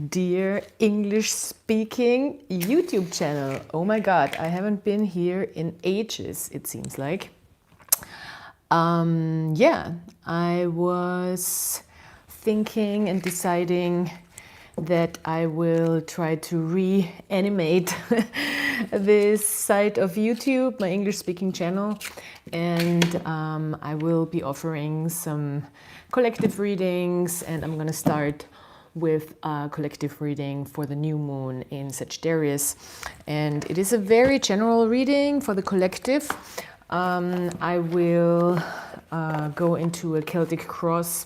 dear English-speaking YouTube channel. Oh my God, I haven't been here in ages, it seems like. Yeah, I was thinking and deciding that I will try to reanimate this site of YouTube, my English-speaking channel, and I will be offering some collective readings, and I'm going to start with a collective reading for the new moon in Sagittarius, and it is a very general reading for the collective. I will go into a Celtic cross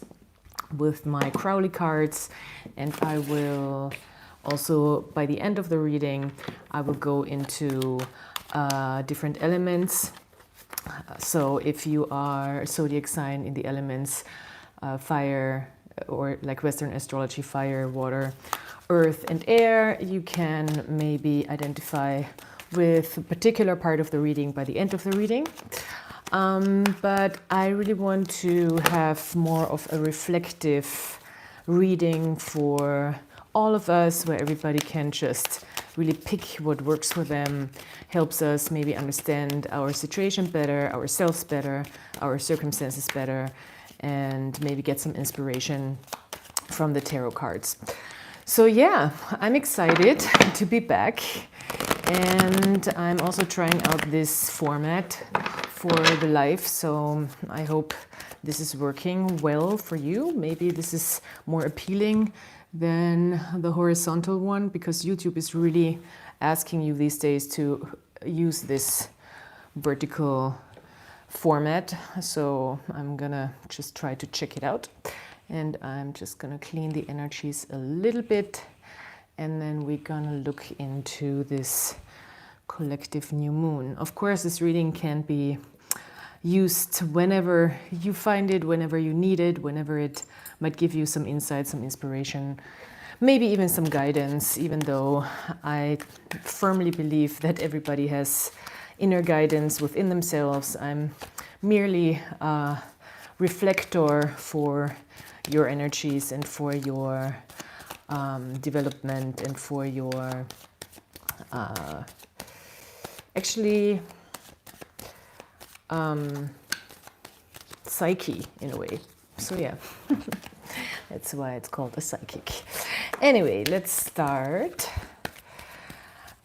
with my Crowley cards, and I will also, by the end of the reading, I will go into different elements. So if you are a zodiac sign in the elements fire, or like Western astrology, fire, water, earth and air, you can maybe identify with a particular part of the reading by the end of the reading. But I really want to have more of a reflective reading for all of us, where everybody can just really pick what works for them, helps us maybe understand our situation better, ourselves better, our circumstances better, and maybe get some inspiration from the tarot cards. So yeah, I'm excited to be back, and I'm also trying out this format for the live, so I hope this is working well for you. Maybe this is more appealing than the horizontal one, because YouTube is really asking you these days to use this vertical format. So I'm gonna just try to check it out, and I'm just gonna clean the energies a little bit, and then we're gonna look into this collective new moon. Of course, this reading can be used whenever you find it, whenever you need it, whenever it might give you some insight, some inspiration, maybe even some guidance, even though I firmly believe that everybody has inner guidance within themselves. I'm merely a reflector for your energies and for your development and for your actually psyche in a way. So yeah, that's why it's called a psychic. Anyway, let's start.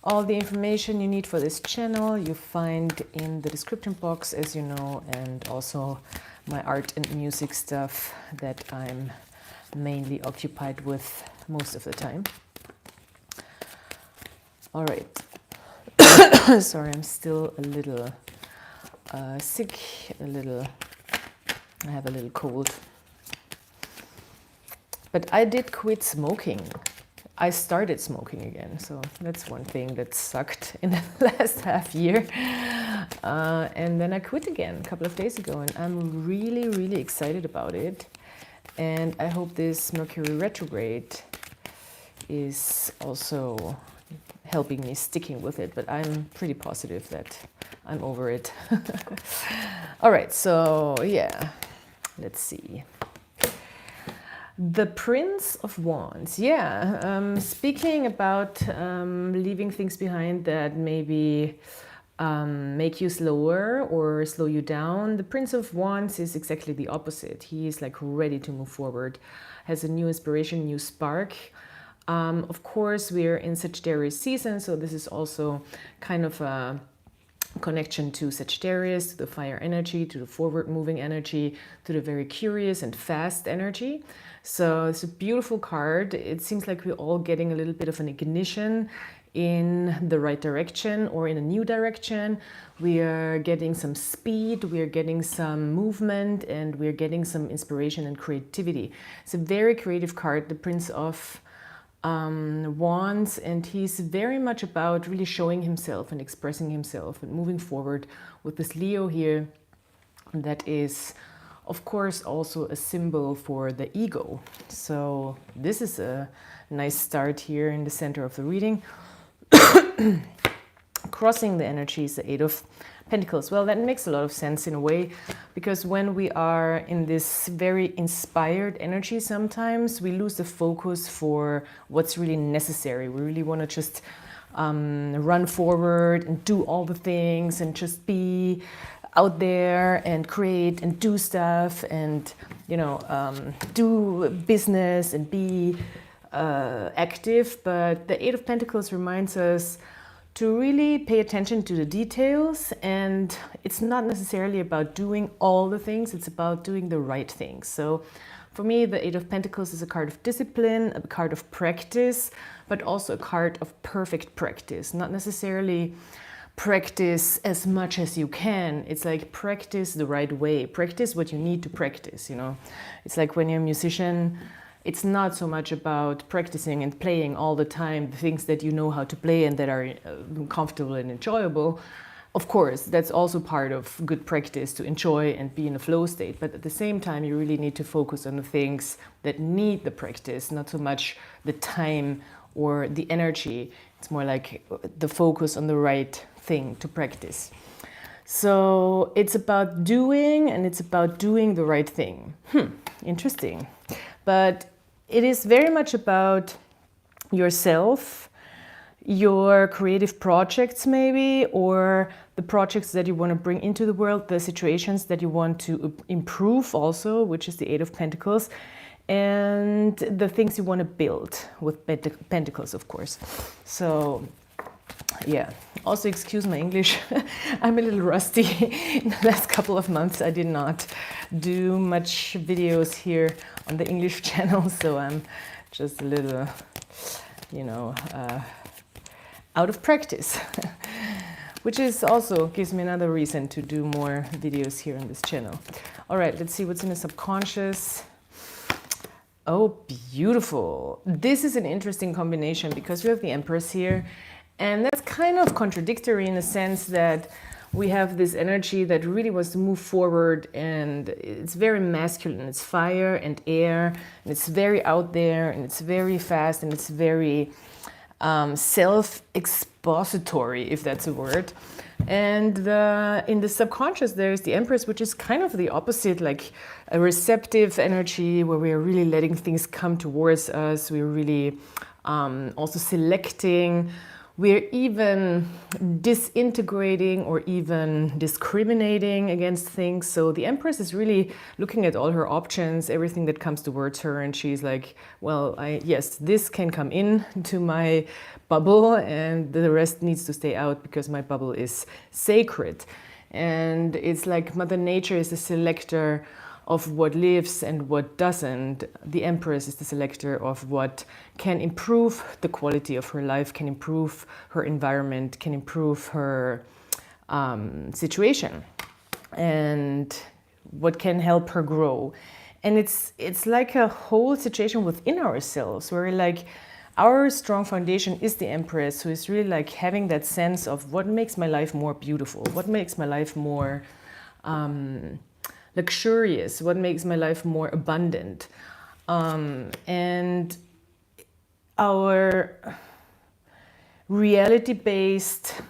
All the information you need for this channel you find in the description box, as you know, and also my art and music stuff that I'm mainly occupied with most of the time. All right. Sorry, I'm still a little sick, I have a little cold. But I did quit smoking. I started smoking again, so that's one thing that sucked in the last half year. And then I quit again a couple of days ago, and I'm really, really excited about it. And I hope this Mercury retrograde is also helping me sticking with it, but I'm pretty positive that I'm over it. All right, so yeah, let's see. The Prince of Wands. Yeah, speaking about leaving things behind that maybe make you slower or slow you down, the Prince of Wands is exactly the opposite. He is like ready to move forward, has a new inspiration, new spark. Of course, we're in Sagittarius season, so this is also kind of a connection to Sagittarius, to the fire energy, to the forward moving energy, to the very curious and fast energy. So it's a beautiful card. It seems like we're all getting a little bit of an ignition in the right direction or in a new direction. We are getting some speed, we are getting some movement, and we're getting some inspiration and creativity. It's a very creative card, the Prince of Wands, and he's very much about really showing himself and expressing himself and moving forward with this Leo here that is, of course, also a symbol for the ego. So this is a nice start here in the center of the reading. Crossing the energies, the Eight of Pentacles. Well, that makes a lot of sense in a way, because when we are in this very inspired energy, sometimes we lose the focus for what's really necessary. We really want to just run forward and do all the things and just be out there and create and do stuff and, you know, do business and be active. But the Eight of Pentacles reminds us to really pay attention to the details, and it's not necessarily about doing all the things, it's about doing the right things. So for me, the Eight of Pentacles is a card of discipline, a card of practice, but also a card of perfect practice. Not necessarily practice as much as you can. It's like practice the right way. Practice what you need to practice, you know. It's like when you're a musician, it's not so much about practicing and playing all the time the things that you know how to play and that are comfortable and enjoyable. Of course, that's also part of good practice, to enjoy and be in a flow state. But at the same time, you really need to focus on the things that need the practice, not so much the time or the energy. It's more like the focus on the right thing to practice. So it's about doing, and it's about doing the right thing. Interesting. But it is very much about yourself, your creative projects maybe, or the projects that you want to bring into the world, the situations that you want to improve also, which is the Eight of Pentacles, and the things you want to build with Pentacles, of course. So yeah, also excuse my English. I'm a little rusty. In the last couple of months I did not do much videos here on the English channel, so I'm just a little, you know, out of practice. Which is also gives me another reason to do more videos here on this channel. All right, let's see what's in the subconscious. Oh, beautiful. This is an interesting combination because we have the Empress here, and that's kind of contradictory in the sense that we have this energy that really wants to move forward, and it's very masculine. It's fire and air, and it's very out there, and it's very fast, and it's very self-expository, if that's a word. And in the subconscious, there's the Empress, which is kind of the opposite, like a receptive energy where we are really letting things come towards us. We're really also selecting. We're even disintegrating or even discriminating against things. So the Empress is really looking at all her options, everything that comes towards her, and she's like, well, yes, this can come in to my bubble and the rest needs to stay out because my bubble is sacred. And it's like Mother Nature is a selector of what lives and what doesn't. The Empress is the selector of what can improve the quality of her life, can improve her environment, can improve her situation, and what can help her grow. And it's like a whole situation within ourselves where like our strong foundation is the Empress, who is really like having that sense of what makes my life more beautiful, what makes my life more luxurious, what makes my life more abundant. And our reality-based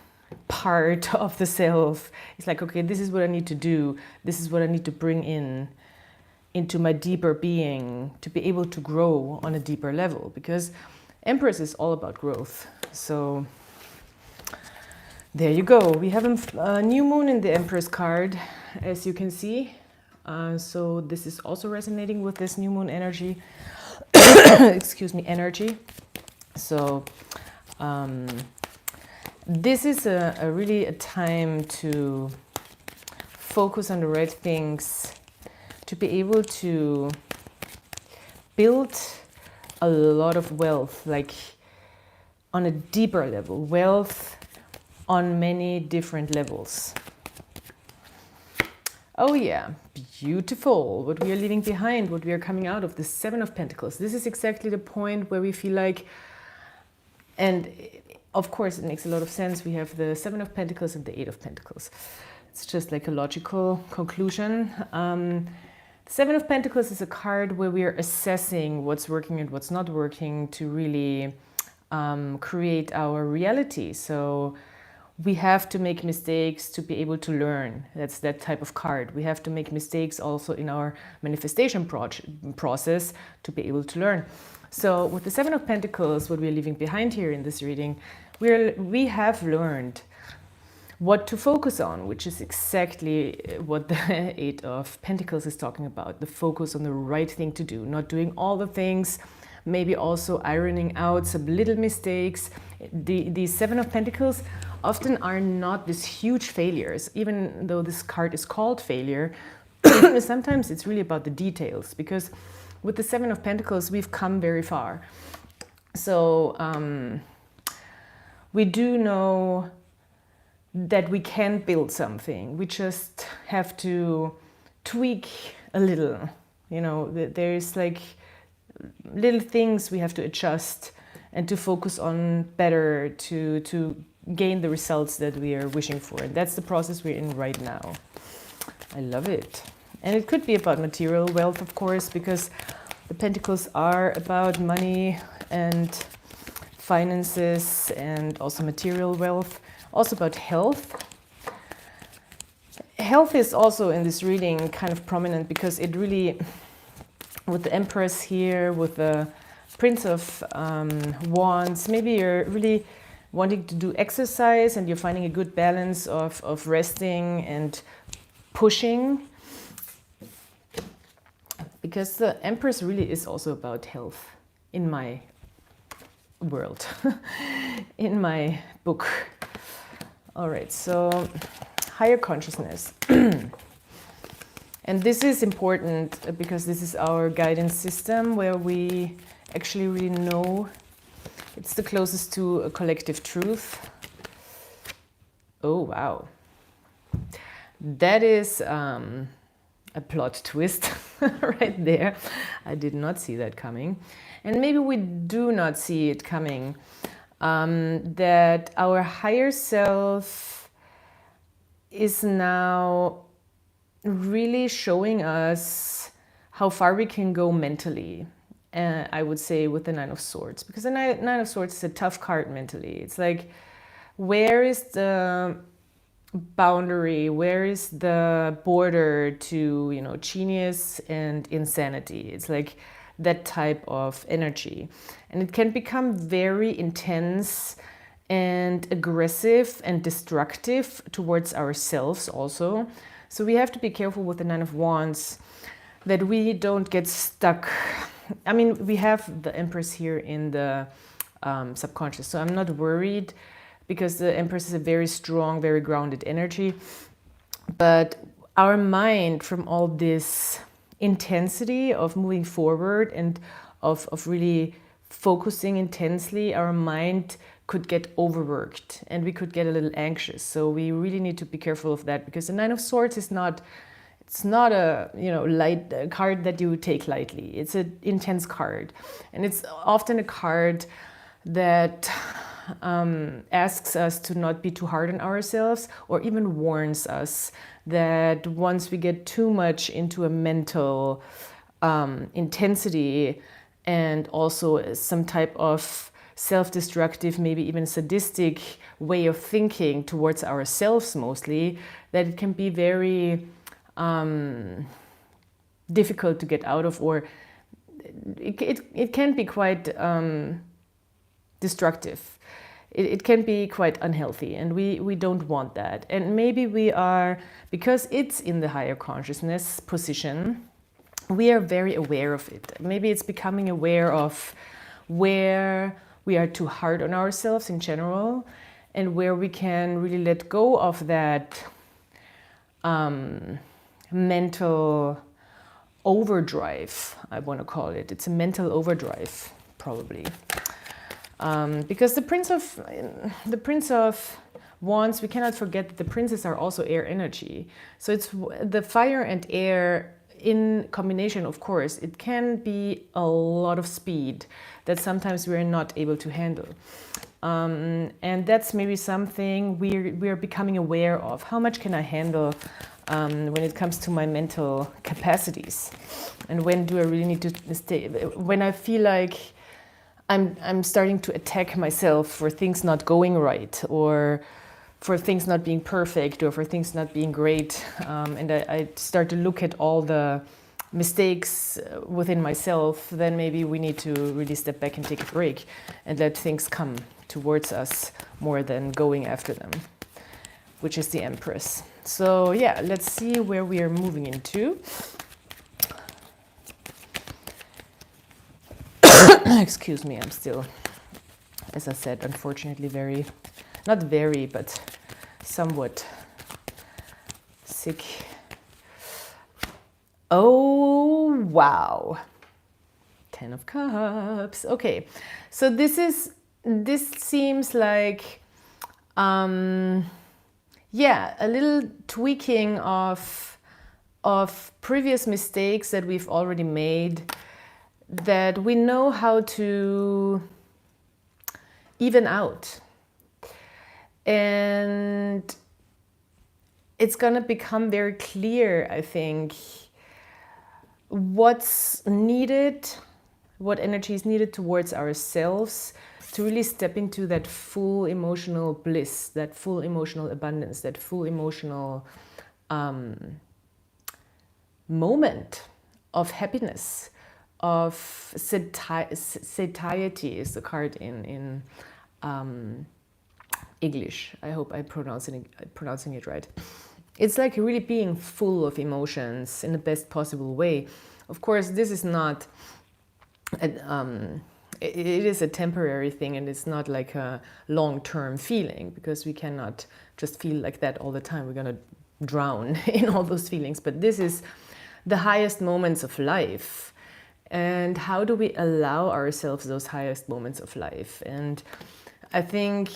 part of the self is like, okay, this is what I need to do. This is what I need to bring into my deeper being to be able to grow on a deeper level, because Empress is all about growth. So there you go. We have a new moon in the Empress card, as you can see. So this is also resonating with this new moon energy. Excuse me, energy. So this is a really a time to focus on the right things, to be able to build a lot of wealth, like on a deeper level, wealth on many different levels. Oh yeah, beautiful. What we are leaving behind, what we are coming out of, the Seven of Pentacles. This is exactly the point where we feel like, and of course it makes a lot of sense, we have the Seven of Pentacles and the Eight of Pentacles. It's just like a logical conclusion. The Seven of Pentacles is a card where we are assessing what's working and what's not working to really create our reality. So we have to make mistakes to be able to learn. That's that type of card. We have to make mistakes also in our manifestation process to be able to learn. So with the Seven of Pentacles, what we're leaving behind here in this reading, we have learned what to focus on, which is exactly what the Eight of Pentacles is talking about. The focus on the right thing to do, not doing all the things, maybe also ironing out some little mistakes. The Seven of Pentacles often are not these huge failures, even though this card is called failure. Sometimes it's really about the details, because with the Seven of Pentacles, we've come very far. So we do know that we can build something. We just have to tweak a little. You know, there's like little things we have to adjust and to focus on better to gain the results that we are wishing for. And that's the process we're in right now. I love it. And it could be about material wealth, of course, because the Pentacles are about money and finances and also material wealth, also about health. Health is also in this reading kind of prominent because it really, with the Empress here, with the Prince of Wands, maybe you're really wanting to do exercise and you're finding a good balance of resting and pushing. Because the Empress really is also about health in my world, in my book. All right, so higher consciousness. And this is important because this is our guidance system where we actually really know. It's the closest to a collective truth. Oh, wow. That is a plot twist right there. I did not see that coming. And maybe we do not see it coming. That our higher self is now really showing us how far we can go mentally. I would say with the Nine of Swords. Because the Nine of Swords is a tough card mentally. It's like, where is the boundary, where is the border to, you know, genius and insanity? It's like that type of energy, and it can become very intense and aggressive and destructive towards ourselves also. So we have to be careful with the Nine of Wands that we don't get stuck. I mean, we have the Empress here in the subconscious, so I'm not worried, because the Empress is a very strong, very grounded energy. But our mind, from all this intensity of moving forward and of really focusing intensely, our mind could get overworked and we could get a little anxious. So we really need to be careful of that, because the Nine of Swords is not, it's not a, you know, light card that you take lightly. It's an intense card, and it's often a card that asks us to not be too hard on ourselves, or even warns us that once we get too much into a mental intensity and also some type of self-destructive, maybe even sadistic way of thinking towards ourselves mostly, that it can be very difficult to get out of, or it can be quite destructive. It can be quite unhealthy, and we don't want that. And maybe we are, because it's in the higher consciousness position, we are very aware of it. Maybe it's becoming aware of where we are too hard on ourselves in general, and where we can really let go of that mental overdrive, I want to call it. It's a mental overdrive, probably. Because the Prince of Wands, we cannot forget that the princes are also air energy. So it's the fire and air in combination, of course. It can be a lot of speed that sometimes we're not able to handle. And that's maybe something we're becoming aware of. How much can I handle when it comes to my mental capacities? And when do I really need to stay? When I feel like I'm starting to attack myself for things not going right, or for things not being perfect or for things not being great. And I start to look at all the mistakes within myself, then maybe we need to really step back and take a break and let things come towards us more than going after them, which is the Empress. So yeah, let's see where we are moving into. Excuse me, I'm still, as I said, unfortunately but somewhat sick. Oh, wow. 10 of Cups. Okay, so this seems like, yeah, a little tweaking of previous mistakes that we've already made, that we know how to even out. And it's going to become very clear, I think, what's needed, what energy is needed towards ourselves to really step into that full emotional bliss, that full emotional abundance, that full emotional moment of happiness, of satiety is the card in English. I hope I'm pronouncing it right. It's like really being full of emotions in the best possible way. Of course, this is not, it is a temporary thing, and it's not like a long-term feeling, because we cannot just feel like that all the time. We're going to drown in all those feelings. But this is the highest moments of life. And how do we allow ourselves those highest moments of life? And I think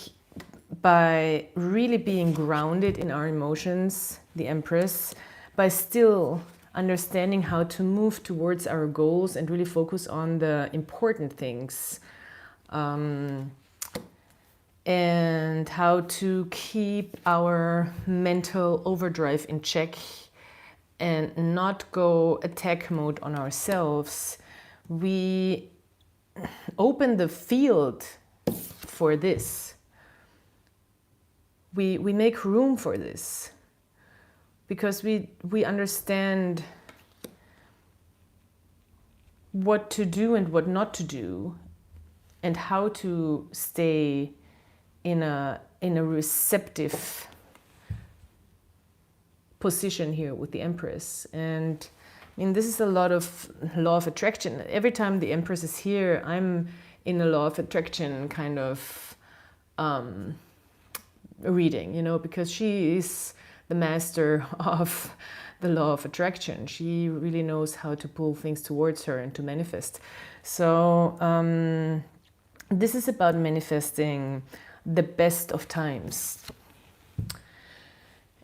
by really being grounded in our emotions, the Empress, by still understanding how to move towards our goals and really focus on the important things, and how to keep our mental overdrive in check and not go attack mode on ourselves, we open the field for this. We make room for this, because we understand what to do and what not to do, and how to stay in a receptive position here with the Empress. And I mean, this is a lot of law of attraction. Every time the Empress is here, I'm in a law of attraction kind of reading, you know, because she is the master of the law of attraction. She really knows how to pull things towards her and to manifest. So this is about manifesting the best of times.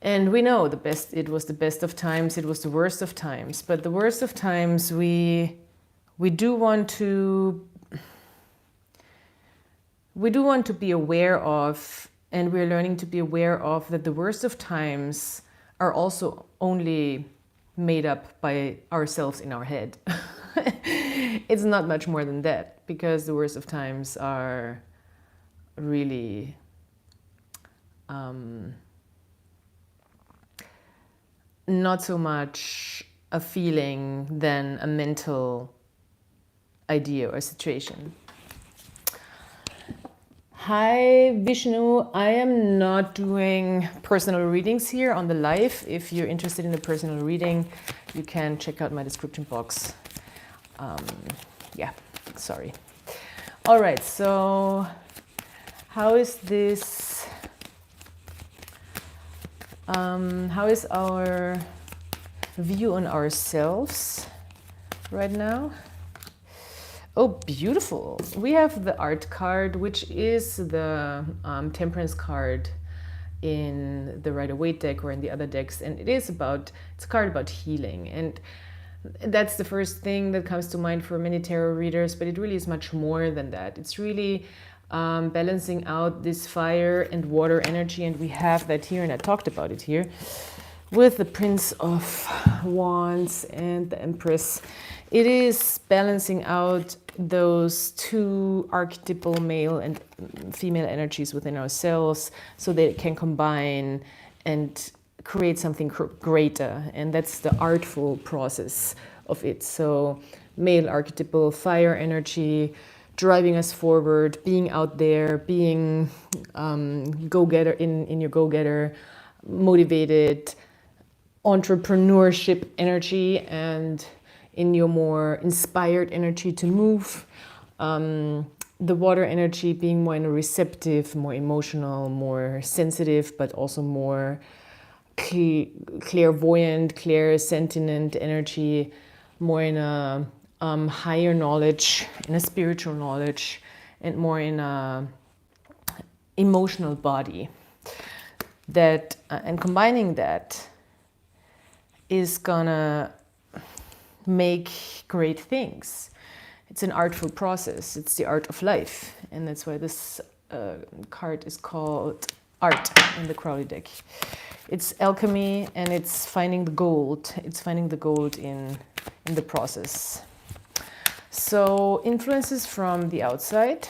And we know it was the best of times, it was the worst of times. But the worst of times, we do want to be aware of, and we're learning to be aware of, that the worst of times are also only made up by ourselves in our head. It's not much more than that, because the worst of times are really not so much a feeling than a mental idea or situation. Hi Vishnu, I am not doing personal readings here on the live. If you're interested in a personal reading, you can check out my description box. Yeah, sorry. All right, so how is this? How is our view on ourselves right now? Oh, beautiful. We have the art card, which is the temperance card in the Rider-Waite deck or in the other decks. And it's a card about healing. And that's the first thing that comes to mind for many tarot readers, but it really is much more than that. It's really balancing out this fire and water energy. And we have that here, and I talked about it here, with the Prince of Wands and the Empress. it is balancing out those two archetypal male and female energies within ourselves so they can combine and create something greater. And that's the artful process of it. So male archetypal fire energy, driving us forward, being out there, being go-getter in your go-getter, motivated, entrepreneurship energy, and in your more inspired energy to move. The water energy being more in a receptive, more emotional, more sensitive, but also more clairvoyant, clairsentient energy, more in a higher knowledge, in a spiritual knowledge, and more in a emotional body. That and combining that is gonna make great things. It's an artful process. It's the art of life, and that's why this card is called Art in the Crowley deck. It's alchemy, and it's finding the gold. It's finding the gold in the process. So influences from the outside.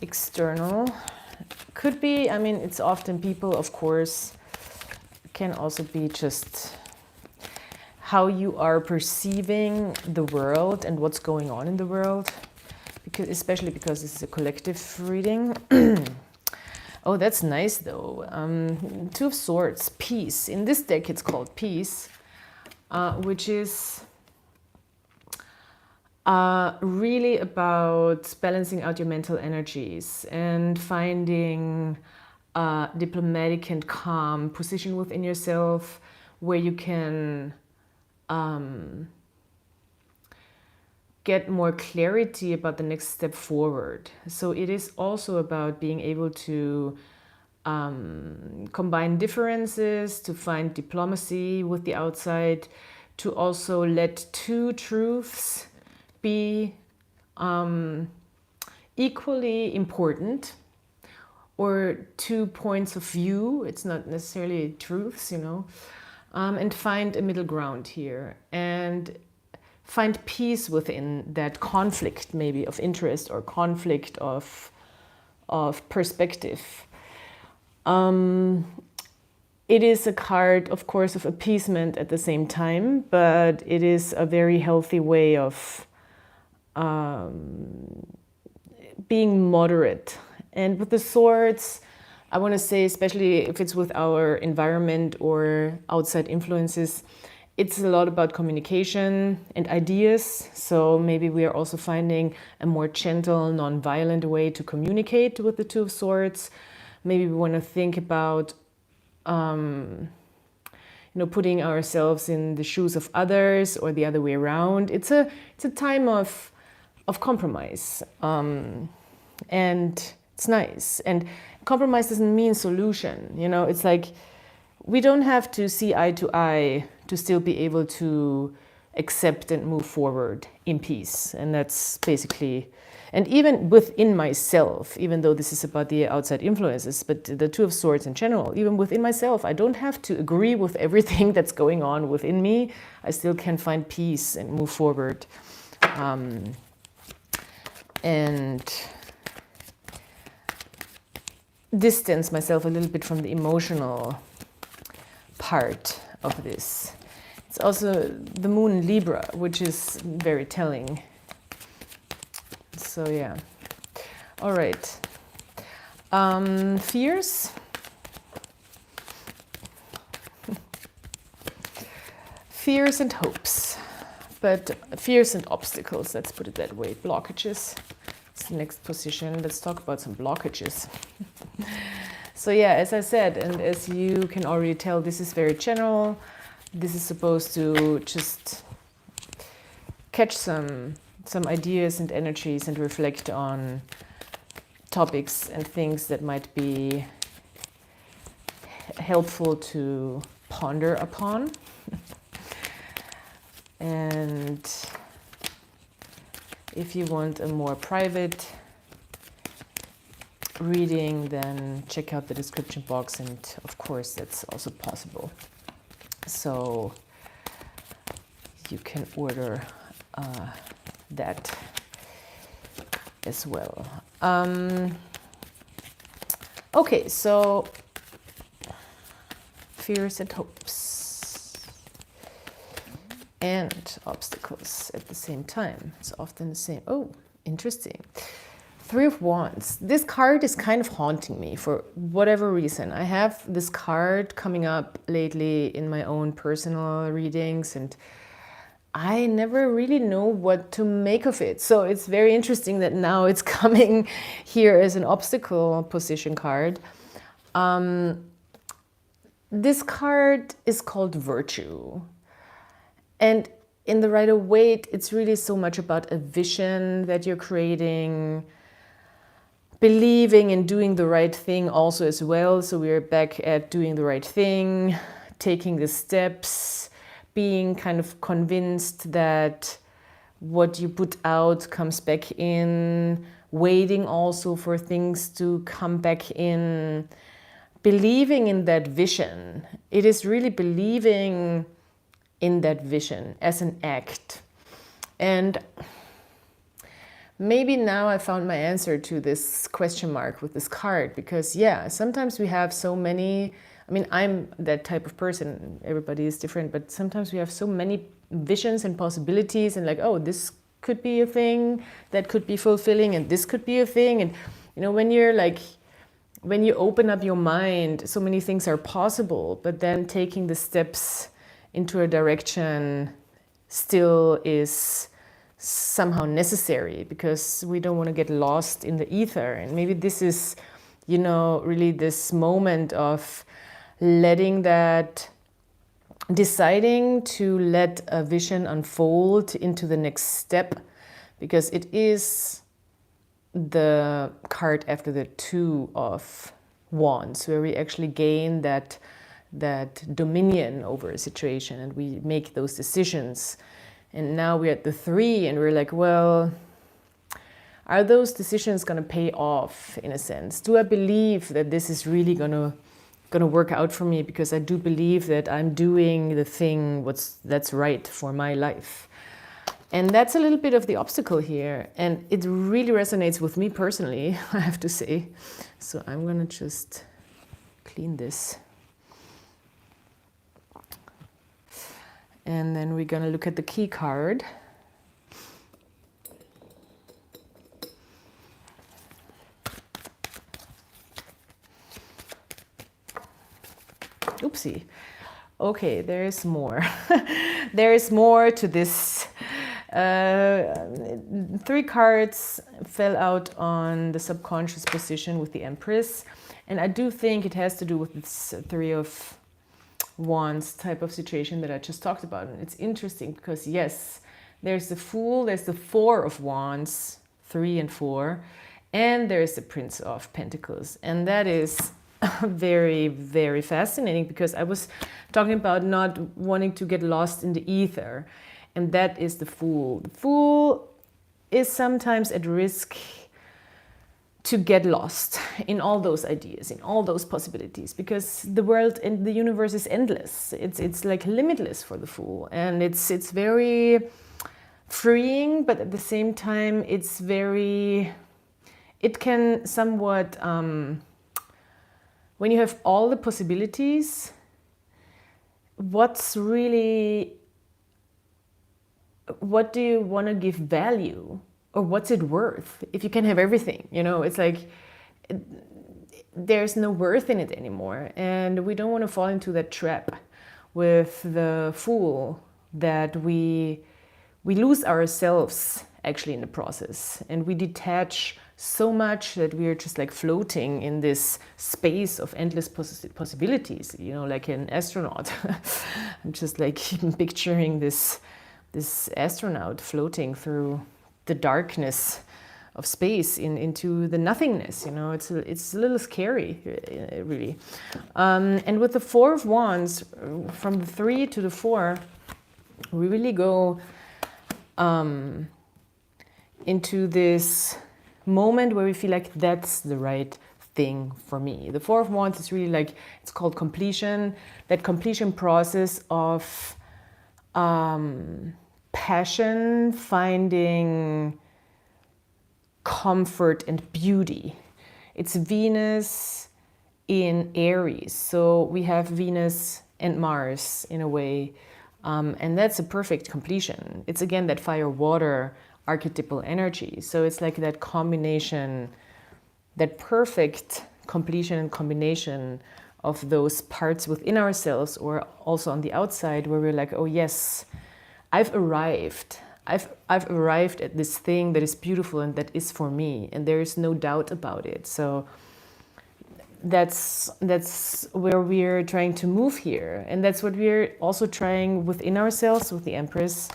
External. Could be, I mean, it's often people, of course. Can also be just how you are perceiving the world and what's going on in the world. Because, especially because this is a collective reading. Oh, that's nice though. Two of Swords, peace. In this deck it's called peace, which is really about balancing out your mental energies and finding a diplomatic and calm position within yourself where you can get more clarity about the next step forward. So it is also about being able to combine differences, to find diplomacy with the outside, to also let two truths be equally important, or two points of view. It's not necessarily truths, you know, and find a middle ground here and find peace within that conflict, maybe of interest or conflict of perspective. It is a card, of course, of appeasement at the same time, but it is a very healthy way of being moderate. And with the swords, I want to say, especially if it's with our environment or outside influences, it's a lot about communication and ideas. So maybe we are also finding a more gentle, non-violent way to communicate with the Two of Swords. Maybe we want to think about, you know, putting ourselves in the shoes of others or the other way around. It's a time of compromise, and it's nice. And compromise doesn't mean solution. You know, it's like we don't have to see eye to eye to still be able to accept and move forward in peace. And that's basically, and even within myself, even though this is about the outside influences, but the Two of Swords in general, even within myself, I don't have to agree with everything that's going on within me. I still can find peace and move forward. And distance myself a little bit from the emotional part of this. It's also the moon in Libra, which is very telling. So yeah. All right. Fears. Fears and hopes. But fears and obstacles, let's put it that way. Blockages. It's the next position. Let's talk about some blockages. So yeah, as I said, and as you can already tell, this is very general. This is supposed to just catch some ideas and energies and reflect on topics and things that might be helpful to ponder upon. And if you want a more private reading, then check out the description box, and of course that's also possible. So you can order that as well. Okay, so fears and hopes and obstacles at the same time. It's often the same. Oh, interesting. Three of Wands. This card is kind of haunting me for whatever reason. I have this card coming up lately in my own personal readings, and I never really know what to make of it. So it's very interesting that now it's coming here as an obstacle position card. This card is called Virtue. And in the Rider-Waite, it's really so much about a vision that you're creating, believing in doing the right thing also as well. So we're back at doing the right thing, taking the steps, being kind of convinced that what you put out comes back in, waiting also for things to come back in, believing in that vision. It is really believing in that vision as an act. And maybe now I found my answer to this question mark with this card, because yeah, sometimes we have so many, I mean, I'm that type of person, everybody is different, but sometimes we have so many visions and possibilities and like, oh, this could be a thing that could be fulfilling, and this could be a thing. And you know, when you're like, when you open up your mind, so many things are possible, but then taking the steps into a direction still is somehow necessary, because we don't want to get lost in the ether. And maybe this is, you know, really this moment of letting that, deciding to let a vision unfold into the next step, because it is the card after the Two of Wands, where we actually gain that dominion over a situation and we make those decisions. And now we're at the Three and we're like, well, are those decisions going to pay off in a sense? Do I believe that this is really going to work out for me? Because I do believe that I'm doing the thing that's right for my life. And that's a little bit of the obstacle here. And it really resonates with me personally, I have to say. So I'm going to just clean this. And then we're going to look at the key card. Oopsie. Okay, there's more. There's more to this. 3 cards fell out on the subconscious position with the Empress. And I do think it has to do with this Three of Wands type of situation that I just talked about. And it's interesting because yes, there's the Fool, there's the Four of Wands, 3 and 4, and there's the Prince of Pentacles. And that is very, very fascinating, because I was talking about not wanting to get lost in the ether. And that is the Fool. The Fool is sometimes at risk to get lost in all those ideas, in all those possibilities, because the world and the universe is endless. It's like limitless for the Fool, and it's very freeing, but at the same time it's very, it can somewhat when you have all the possibilities, what's really, what do you want to give value? Or what's it worth if you can have everything? You know, it's like there's no worth in it anymore. And we don't want to fall into that trap with the Fool, that we lose ourselves actually in the process. And we detach so much that we are just like floating in this space of endless possibilities, you know, like an astronaut. I'm just like picturing this astronaut floating through the darkness of space into the nothingness. You know, it's a little scary, really. And with the Four of Wands, from the 3 to the 4, we really go into this moment where we feel like that's the right thing for me. The Four of Wands is really like, it's called completion, that completion process of passion, finding comfort and beauty. It's Venus in Aries, so we have Venus and Mars in a way, and that's a perfect completion. It's again that fire-water archetypal energy, so it's like that combination, that perfect completion and combination of those parts within ourselves or also on the outside where we're like, oh yes, I've arrived. I've arrived at this thing that is beautiful and that is for me, and there is no doubt about it. So that's where we're trying to move here, and that's what we're also trying within ourselves with the Empress,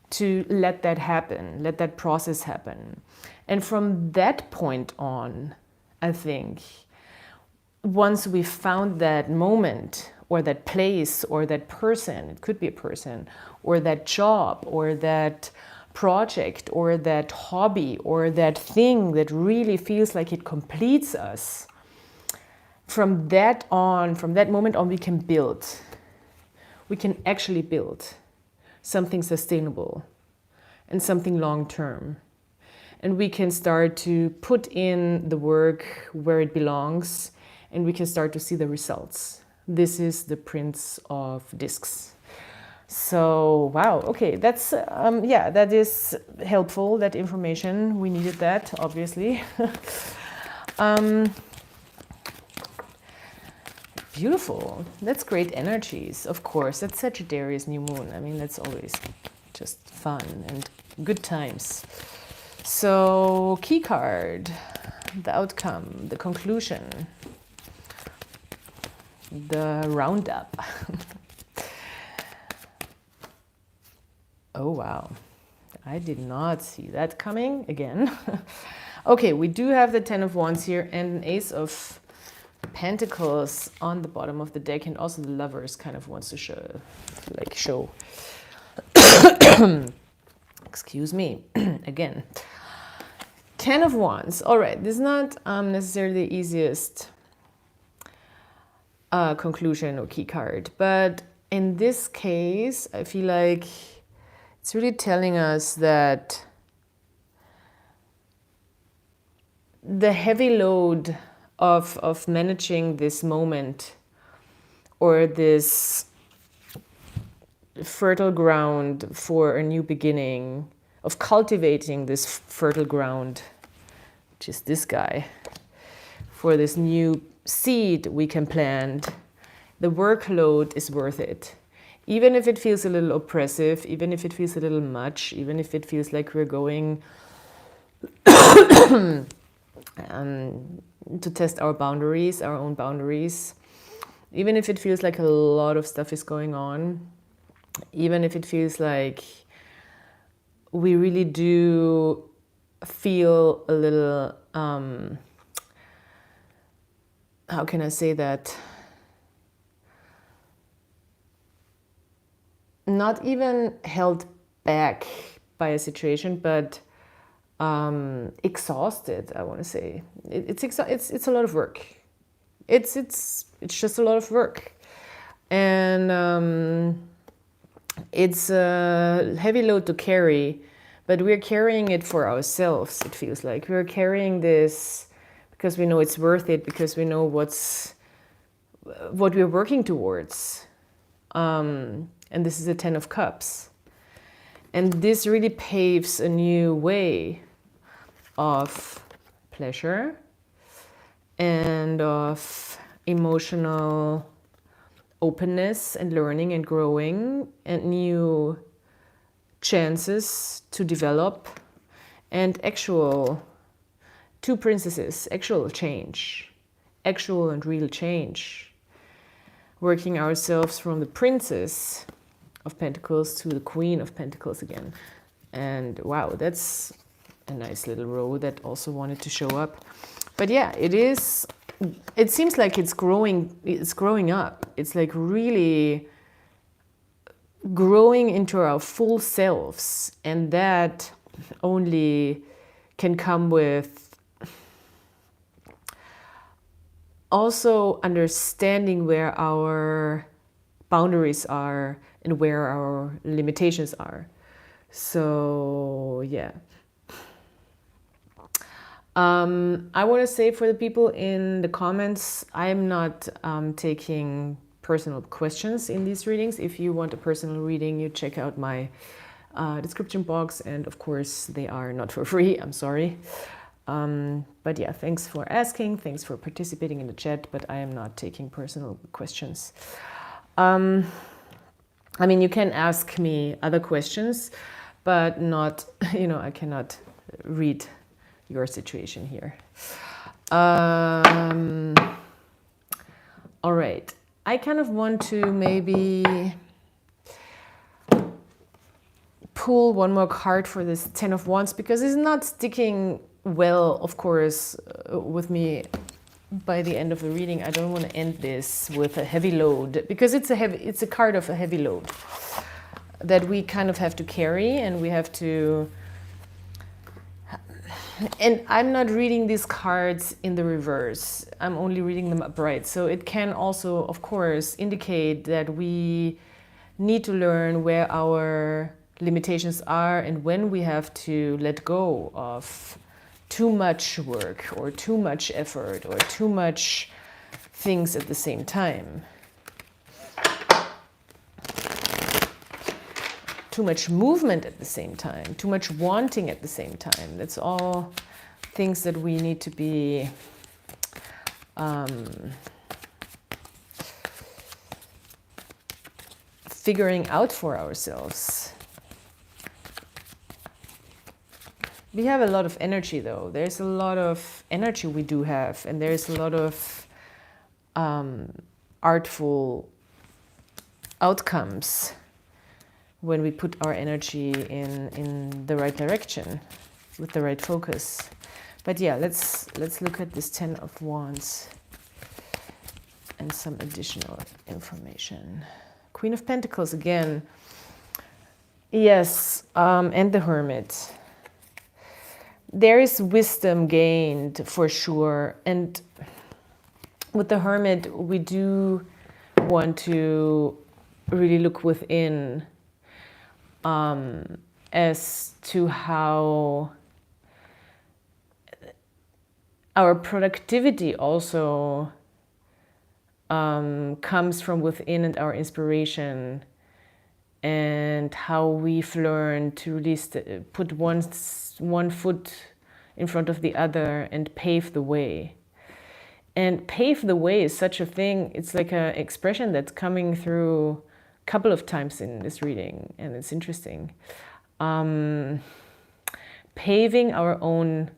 to let that happen, let that process happen. And from that point on, I think, once we found that moment or that place or that person, it could be a person, or that job or that project or that hobby or that thing that really feels like it completes us, from that moment on, we can build. We can actually build something sustainable and something long-term. And we can start to put in the work where it belongs, and we can start to see the results. This is the Prince of Discs. So, wow, okay, that's, yeah, that is helpful, that information. We needed that, obviously. Beautiful. That's great energies, of course. That's Sagittarius new moon. I mean, that's always just fun and good times. So, key card, the outcome, the conclusion, the roundup. Oh, wow. I did not see that coming again. Okay, we do have the Ten of Wands here and an Ace of Pentacles on the bottom of the deck, and also the Lovers kind of wants to show. Excuse me, again. Ten of Wands. All right, this is not necessarily the easiest conclusion or key card, but in this case, I feel like it's really telling us that the heavy load of managing this moment or this fertile ground for a new beginning, of cultivating this fertile ground, which is this guy, for this new seed we can plant, the workload is worth it. Even if it feels a little oppressive, even if it feels a little much, even if it feels like we're going to test our boundaries, our own boundaries, even if it feels like a lot of stuff is going on, even if it feels like we really do feel a little, how can I say that? Not even held back by a situation, but exhausted, I want to say. It's a lot of work. It's just a lot of work, and it's a heavy load to carry, but we're carrying it for ourselves. It feels like we're carrying this because we know it's worth it, because we know what we're working towards, and this is a Ten of Cups, and this really paves a new way of pleasure and of emotional openness and learning and growing and new chances to develop and actual, two princesses, actual change, actual and real change. Working ourselves from the Princess of Pentacles to the Queen of Pentacles again. And wow, that's a nice little row that also wanted to show up. But yeah, it seems like it's growing up. It's like really growing into our full selves, and that only can come with also understanding where our boundaries are and where our limitations are. So yeah. I want to say for the people in the comments, I'm not taking personal questions in these readings. If you want a personal reading, you check out my description box, and of course they are not for free, I'm sorry. But yeah, thanks for asking, thanks for participating in the chat, but I am not taking personal questions. I mean, you can ask me other questions, but not, you know, I cannot read your situation here. All right, I kind of want to maybe pull one more card for this Ten of Wands, because it's not sticking well, of course, with me by the end of the reading. I don't want to end this with a heavy load, because it's a card of a heavy load that we kind of have to carry, and we have to. And I'm not reading these cards in the reverse. I'm only reading them upright. So it can also, of course, indicate that we need to learn where our limitations are and when we have to let go of too much work or too much effort or too much things at the same time. Too much movement at the same time, too much wanting at the same time. That's all things that we need to be figuring out for ourselves. We have a lot of energy though. There's a lot of energy we do have, and there's a lot of artful outcomes when we put our energy in the right direction, with the right focus. But yeah, let's look at this Ten of Wands and some additional information. Queen of Pentacles again. Yes, and the Hermit. There is wisdom gained for sure. And with the Hermit, we do want to really look within as to how our productivity also comes from within, and our inspiration, and how we've learned to really put one foot in front of the other and pave the way. And pave the way is such a thing. It's like an expression that's coming through a couple of times in this reading, and it's interesting. Paving our own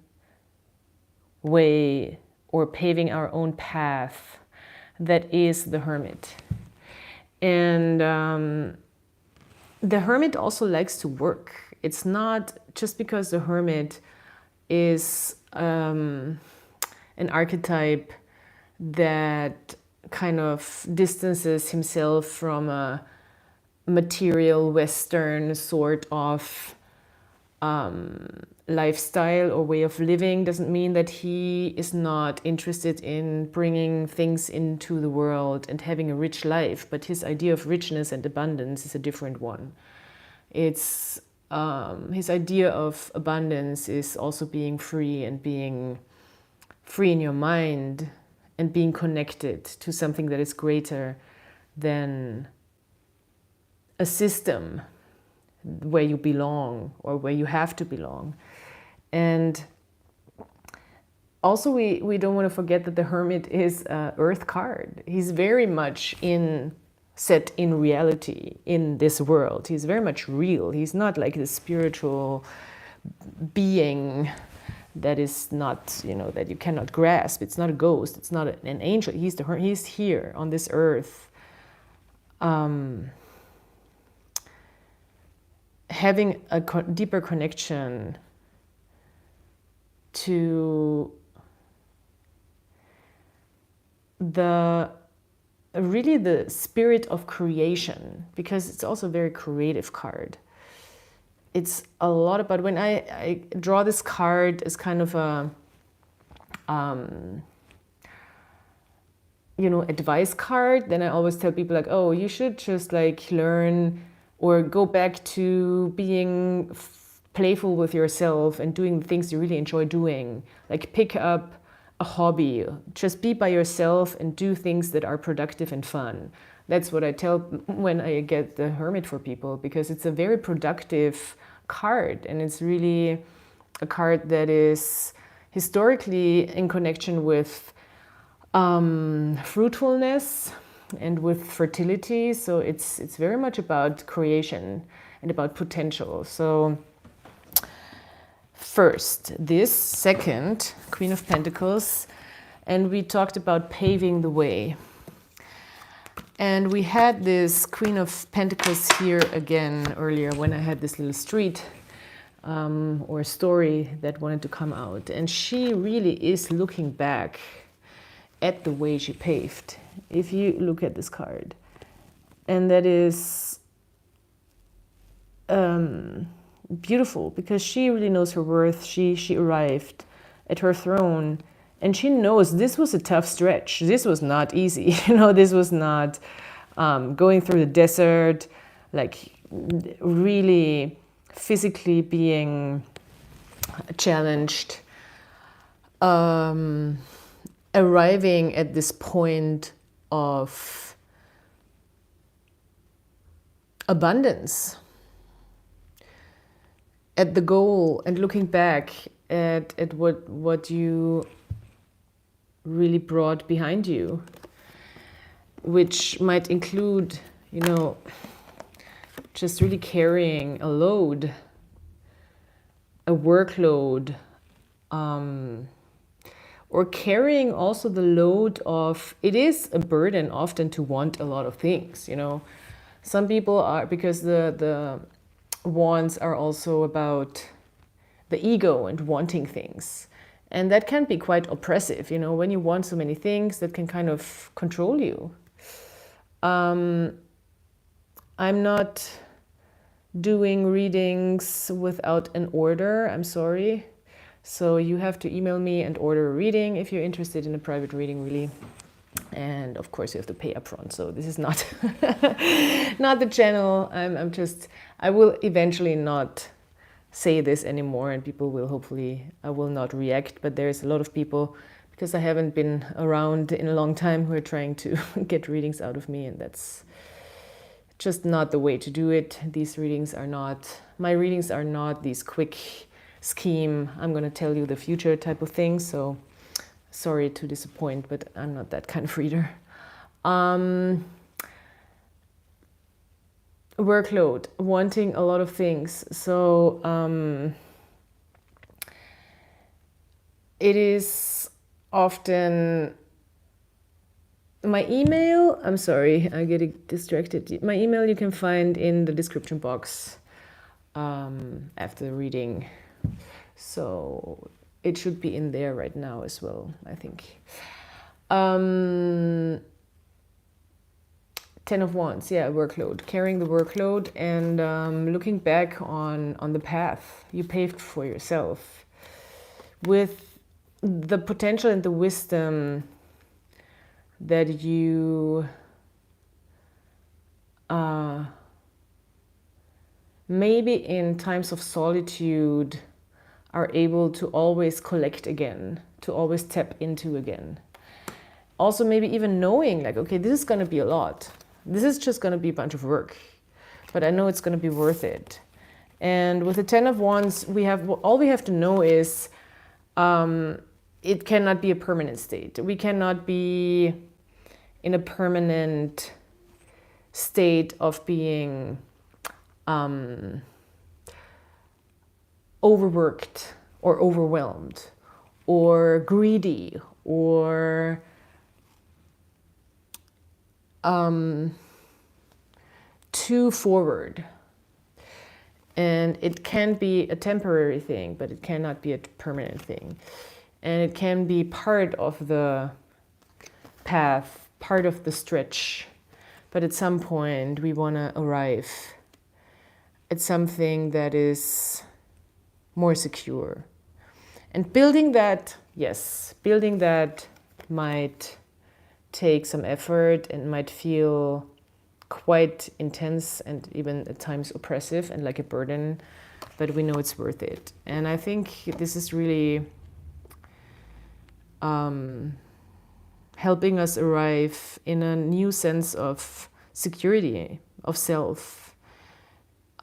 way, or paving our own path, that is the Hermit. And the Hermit also likes to work. It's not just because the Hermit is an archetype that kind of distances himself from a material Western sort of lifestyle or way of living, doesn't mean that he is not interested in bringing things into the world and having a rich life. But his idea of richness and abundance is a different one. It's his idea of abundance is also being free, and being free in your mind, and being connected to something that is greater than a system where you belong or where you have to belong. And also we don't want to forget that the Hermit is an Earth card. He's very much set in reality in this world. He's very much real. He's not like this spiritual being that is not, you know, that you cannot grasp. It's not a ghost. It's not an angel. He's here on this earth, having a deeper connection to really the spirit of creation, because it's also a very creative card. It's a lot about, when I draw this card as kind of a you know, advice card, then I always tell people like, oh, you should just like learn or go back to being playful with yourself and doing things you really enjoy doing. Like pick up a hobby, just be by yourself and do things that are productive and fun. That's what I tell when I get the Hermit for people, because it's a very productive card, and it's really a card that is historically in connection with fruitfulness and with fertility. So it's very much about creation and about potential. So first, this second, Queen of Pentacles, and we talked about paving the way. And we had this Queen of Pentacles here again earlier when I had this little street or story that wanted to come out. And she really is looking back at the way she paved, if you look at this card. And that is beautiful, because she really knows her worth. She arrived at her throne, and she knows this was a tough stretch. This was not easy. You know, this was not going through the desert, like really physically being challenged, arriving at this point of abundance, at the goal, and looking back at what you really brought behind you, which might include, you know, just really carrying a load, a workload, or carrying also the load of, it is a burden often to want a lot of things, you know. Some people are, because the wants are also about the ego and wanting things. And that can be quite oppressive, you know, when you want so many things, that can kind of control you. I'm not doing readings without an order, I'm sorry. So you have to email me and order a reading if you're interested in a private reading, really. And of course you have to pay upfront. So this is not not the channel. I will eventually not say this anymore, and people will hopefully, I will not react, but there's a lot of people, because I haven't been around in a long time, who are trying to get readings out of me, and that's just not the way to do it. These readings are not, my readings are not these quick scheme, I'm going to tell you the future type of thing. So sorry to disappoint, but I'm not that kind of reader. Workload, wanting a lot of things. So it is often my email, I'm sorry, I get distracted. My email you can find in the description box after the reading. So it should be in there right now as well, I think. 10 of Wands, yeah, workload, carrying the workload, and looking back on the path you paved for yourself with the potential and the wisdom that you maybe in times of solitude are able to always collect again, to always tap into again. Also maybe even knowing like, okay, this is going to be a lot. This is just going to be a bunch of work, but I know it's going to be worth it. And with the 10 of Wands, all we have to know is it cannot be a permanent state. We cannot be in a permanent state of being overworked or overwhelmed or greedy or too forward. And it can be a temporary thing, but it cannot be a permanent thing. And it can be part of the path, part of the stretch. But at some point we want to arrive at something that is more secure. And building that, yes, building that might take some effort and might feel quite intense and even at times oppressive and like a burden, but we know it's worth it. And I think this is really helping us arrive in a new sense of security, of self.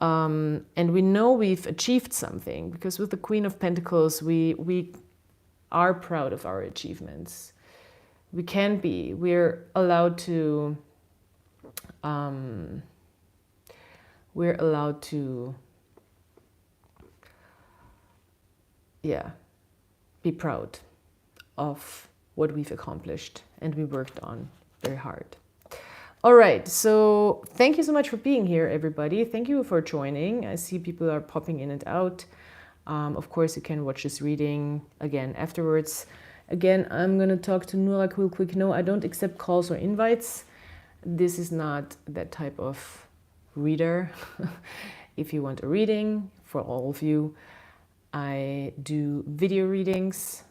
And we know we've achieved something, because with the Queen of Pentacles, we are proud of our achievements. We can be. We're allowed to be proud of what we've accomplished and we worked on very hard. All right, so thank you so much for being here, everybody. Thank you for joining. I see people are popping in and out. Of course, you can watch this reading again afterwards. Again, I'm going to talk to Nurak real quick. No, I don't accept calls or invites. This is not that type of reader. If you want a reading, for all of you, I do video readings,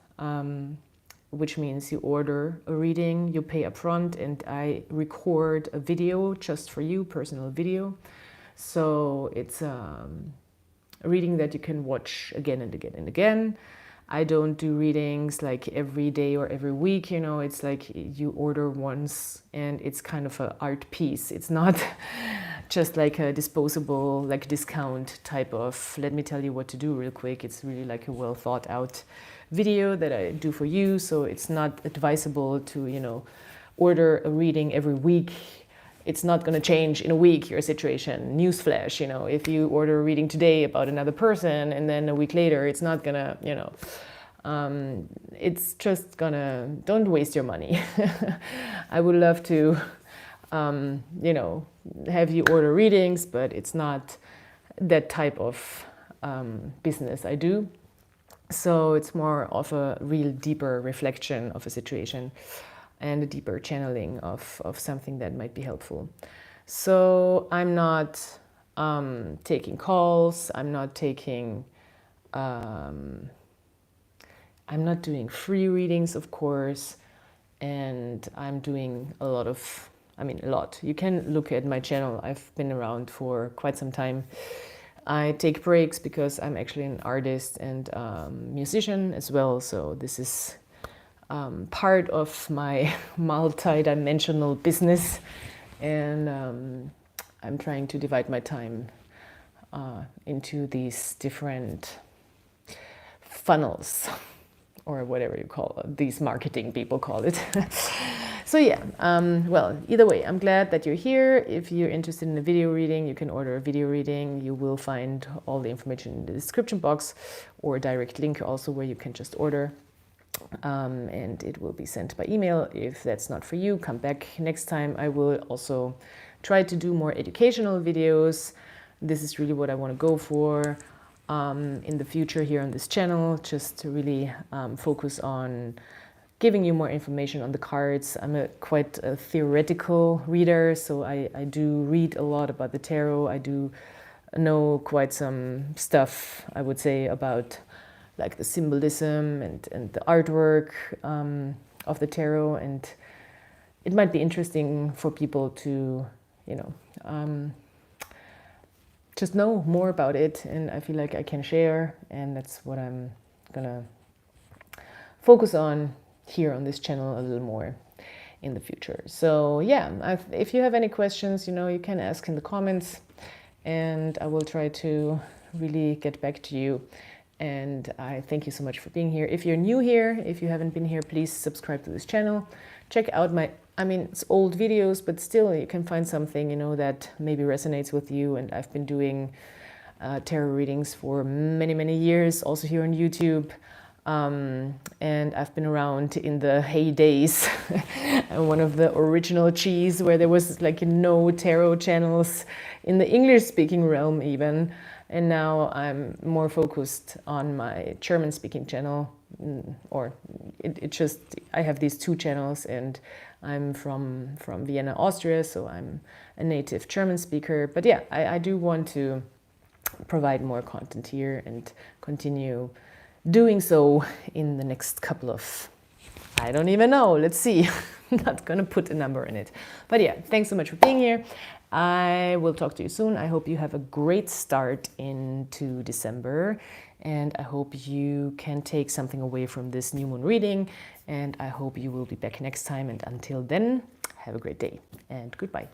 which means you order a reading, you pay upfront, and I record a video just for you, personal video. So it's a reading that you can watch again and again and again. I don't do readings like every day or every week, you know, it's like you order once and it's kind of an art piece. It's not just like a disposable, like discount type of, let me tell you what to do real quick. It's really like a well thought out video that I do for you. So it's not advisable to, you know, order a reading every week. It's not going to change in a week, your situation. Newsflash, you know, if you order a reading today about another person and then a week later, it's not going to, you know, it's just going to, don't waste your money. I would love to, you know, have you order readings, but it's not that type of business I do. So it's more of a real deeper reflection of a situation and a deeper channeling of something that might be helpful. So I'm not taking calls, I'm not taking, I'm not doing free readings, of course, and I'm doing a lot of, I mean, a lot. You can look at my channel, I've been around for quite some time. I take breaks because I'm actually an artist and musician as well, so this is part of my multi-dimensional business, and I'm trying to divide my time into these different funnels, or whatever you call it, these marketing people call it. So yeah, well, either way, I'm glad that you're here. If you're interested in a video reading, you can order a video reading. You will find all the information in the description box, or a direct link also where you can just order. And it will be sent by email. If that's not for you, come back next time. I will also try to do more educational videos. This is really what I want to go for in the future here on this channel, just to really focus on giving you more information on the cards. I'm quite a theoretical reader, so I do read a lot about the tarot. I do know quite some stuff, I would say, about like the symbolism and the artwork of the tarot, and it might be interesting for people to, you know, just know more about it, and I feel like I can share, and that's what I'm gonna focus on here on this channel a little more in the future. So yeah, if you have any questions, you know, you can ask in the comments, and I will try to really get back to you. And I thank you so much for being here. If you're new here, if you haven't been here, please subscribe to this channel. Check out my, I mean, it's old videos, but still you can find something, you know, that maybe resonates with you. And I've been doing tarot readings for many, many years, also here on YouTube. And I've been around in the heydays, one of the original cheese where there was like no tarot channels in the English-speaking realm even. And now I'm more focused on my German-speaking channel, or it just, I have these two channels, and I'm from Vienna, Austria, so I'm a native German speaker. But yeah, I do want to provide more content here and continue doing so in the next couple of, I don't even know, let's see. not gonna put a number in it. But yeah, thanks so much for being here. I will talk to you soon. I hope you have a great start into December, and I hope you can take something away from this new moon reading, and I hope you will be back next time. And until then, have a great day and goodbye.